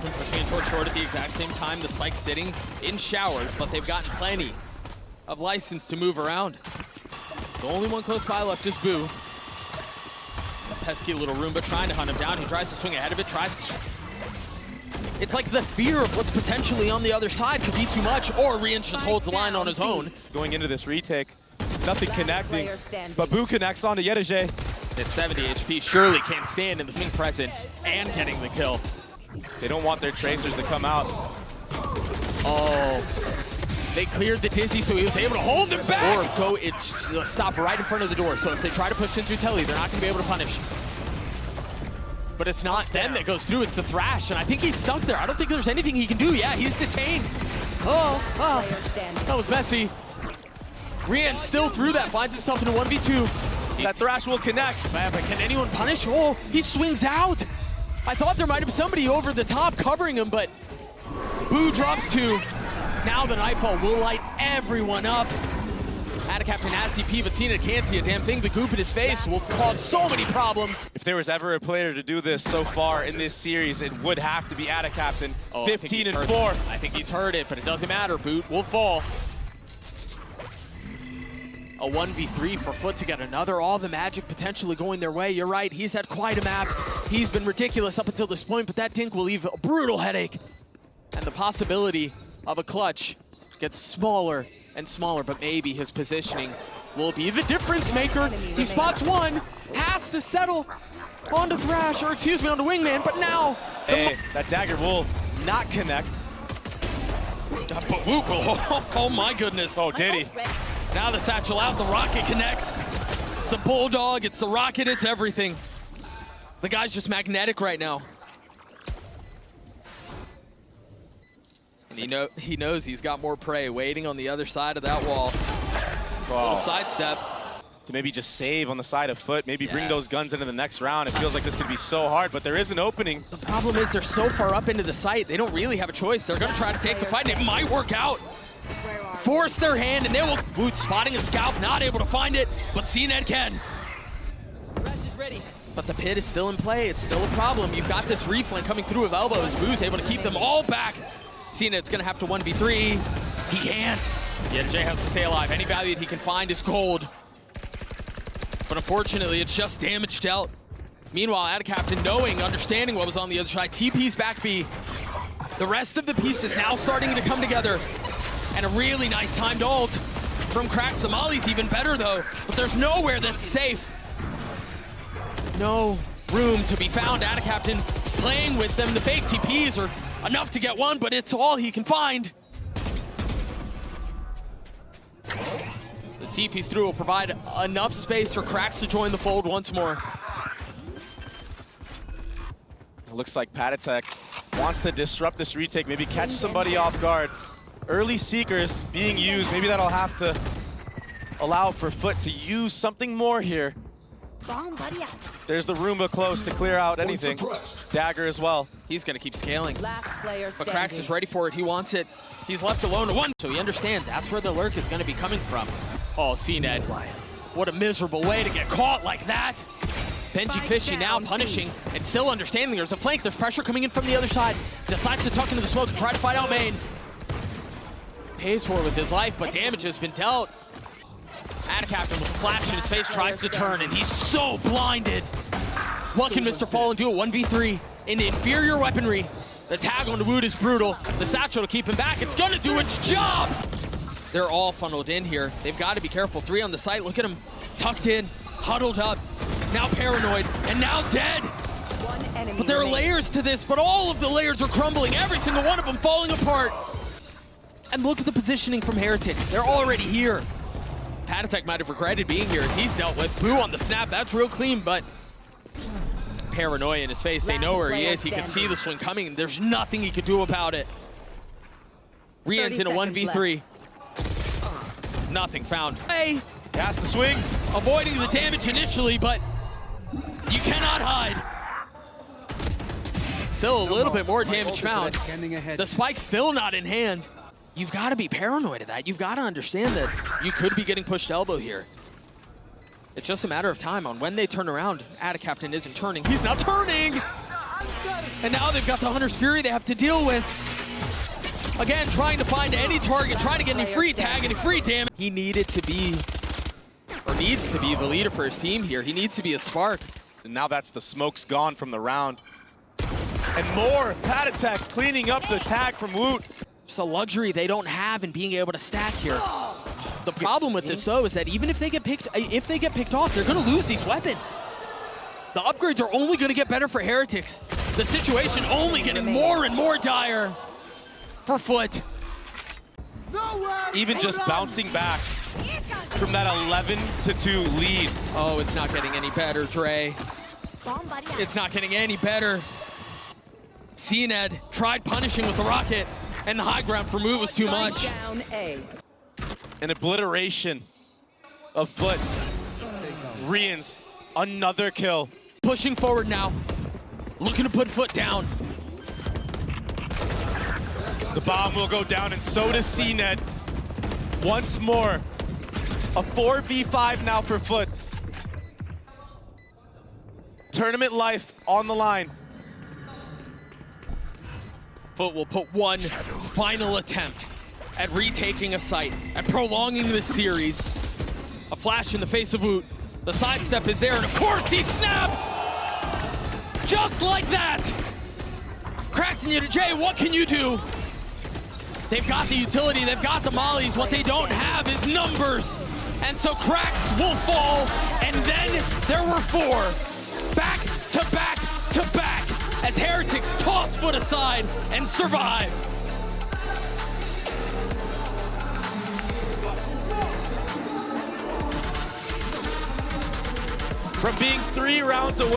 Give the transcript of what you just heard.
AevilCat pushing towards short at the exact same time. The spike's sitting in showers, but they've gotten plenty of license to move around. The only one close by left is Boo. Pesky little Roomba trying to hunt him down. He tries to swing ahead of it, tries. It's like the fear of what's potentially on the other side could be too much, or Rian just holds the line on his own. Going into this retake, nothing connecting, but Boo connects onto Yinsu. His 70 HP surely can't stand in the swing presence and getting the kill. They don't want their tracers to come out. Oh, they cleared the Dizzy, so he was able to hold them back. Or go, stop right in front of the door. So if they try to push into Telly, they're not going to be able to punish. But it's not them that goes through, it's the Thrash, and I think he's stuck there. I don't think there's anything he can do. Yeah, he's detained. Oh, that was messy. Rian still through that, finds himself in a 1v2. That Thrash will connect. Man, but can anyone punish? Oh, he swings out. I thought there might have been somebody over the top covering him, but Boo drops 2. Now the Nightfall will light everyone up. AevilCat has TP, but Cena can't see a damn thing. The goop in his face will cause so many problems. If there was ever a player to do this so far in this series, it would have to be AevilCat. 15-4. I think he's heard it, but it doesn't matter. Boot will fall. A 1v3 for Foot to get another. All the magic potentially going their way. You're right, he's had quite a map. He's been ridiculous up until this point, but that dink will leave a brutal headache. And the possibility of a clutch gets smaller and smaller, but maybe his positioning will be the difference maker. He spots one, has to settle onto Thrash, or excuse me, onto Wingman, but now... Hey, that dagger will not connect. Oh my goodness. Oh, did he? Now the satchel out, the rocket connects. It's the Bulldog, it's the rocket, it's everything. The guy's just magnetic right now. And he knows he's got more prey waiting on the other side of that wall. Little sidestep. To maybe just save on the side of Foot, maybe bring those guns into the next round. It feels like this could be so hard, but there is an opening. The problem is they're so far up into the site, they don't really have a choice. They're gonna try to take the fight, and it might work out. Force their hand, and they will boot, spotting a scalp, not able to find it, but CNED can. Rush is ready. But the pit is still in play, it's still a problem. You've got this reflank coming through with elbows. Boo's able to keep them all back. CNED's gonna have to 1v3. He can't. Yinsu has to stay alive. Any value that he can find is gold. But unfortunately, it's just damaged out. Meanwhile, AevilCat, knowing, understanding what was on the other side, TP's back B. The rest of the pieces now starting to come together. And a really nice timed ult from Crack. Somali's even better though, but there's nowhere that's safe. No room to be found. AevilCat playing with them. The fake TPs are enough to get one, but it's all he can find. The TPs through will provide enough space for Cracks to join the fold once more. It looks like Patatek wants to disrupt this retake, maybe catch somebody off guard. Early Seekers being used, maybe that'll have to allow for Foot to use something more here. There's the Roomba close to clear out anything. Dagger as well. He's gonna keep scaling. But Cracks is ready for it, he wants it. He's left alone to 1, so he understands that's where the lurk is gonna be coming from. Oh, CNED, what a miserable way to get caught like that. Benji Fishy now punishing and still understanding there's a flank, there's pressure coming in from the other side. Decides to tuck into the smoke and try to fight out main. Pays for it with his life, but damage has been dealt. AevilCat with a flash in his face tries to turn, and he's so blinded. What can Mr. Fallen do? A 1v3 into inferior weaponry. The tag on the Wood is brutal. The satchel to keep him back, it's gonna do its job! They're all funneled in here. They've got to be careful. 3 on the site, look at him. Tucked in, huddled up, now paranoid, and now dead. But there are layers to this, but all of the layers are crumbling. Every single one of them falling apart. And look at the positioning from Heretics. They're already here. Patatek might have regretted being here as he's dealt with. Boo on the snap, that's real clean, but paranoia in his face. They know where he is. He can see the swing coming, and there's nothing he could do about it. Rian's in a 1v3. Nothing found. Hey! Has the swing. Avoiding the damage initially, but you cannot hide. Still a little bit more damage found. The spike's still not in hand. You've got to be paranoid of that. You've got to understand that you could be getting pushed elbow here. It's just a matter of time on when they turn around. AevilCat isn't turning. He's now turning! And now they've got the Hunter's Fury they have to deal with. Again, trying to find any target, trying to get any free tag, any free damage. He needed to be, or needs to be, the leader for his team here. He needs to be a spark. And now that's the smoke's gone from the round. And more Patatech cleaning up the tag from Woot. It's a luxury they don't have in being able to stack here. The problem with this though is that even if they get picked off, they're gonna lose these weapons. The upgrades are only gonna get better for Heretics. The situation only getting more and more dire for Foot. Even just bouncing back from that 11-2 lead. Oh, it's not getting any better, Dre. It's not getting any better. CNED tried punishing with the rocket, and the high ground for Moot was too much. An obliteration of Foot. Rians, another kill. Pushing forward now, looking to put Foot down. The bomb will go down, and so does CNED. Once more, a 4v5 now for Foot. Tournament life on the line. Foot will put one final attempt at retaking a site, at prolonging this series. A flash in the face of Woot. The sidestep is there, and of course he snaps! Just like that! Cracks and Jay, what can you do? They've got the utility, they've got the mollies. What they don't have is numbers. And so Cracks will fall, and then there were four. Back to back to back, as Heretics toss Foot aside and survive. From being 3 rounds away.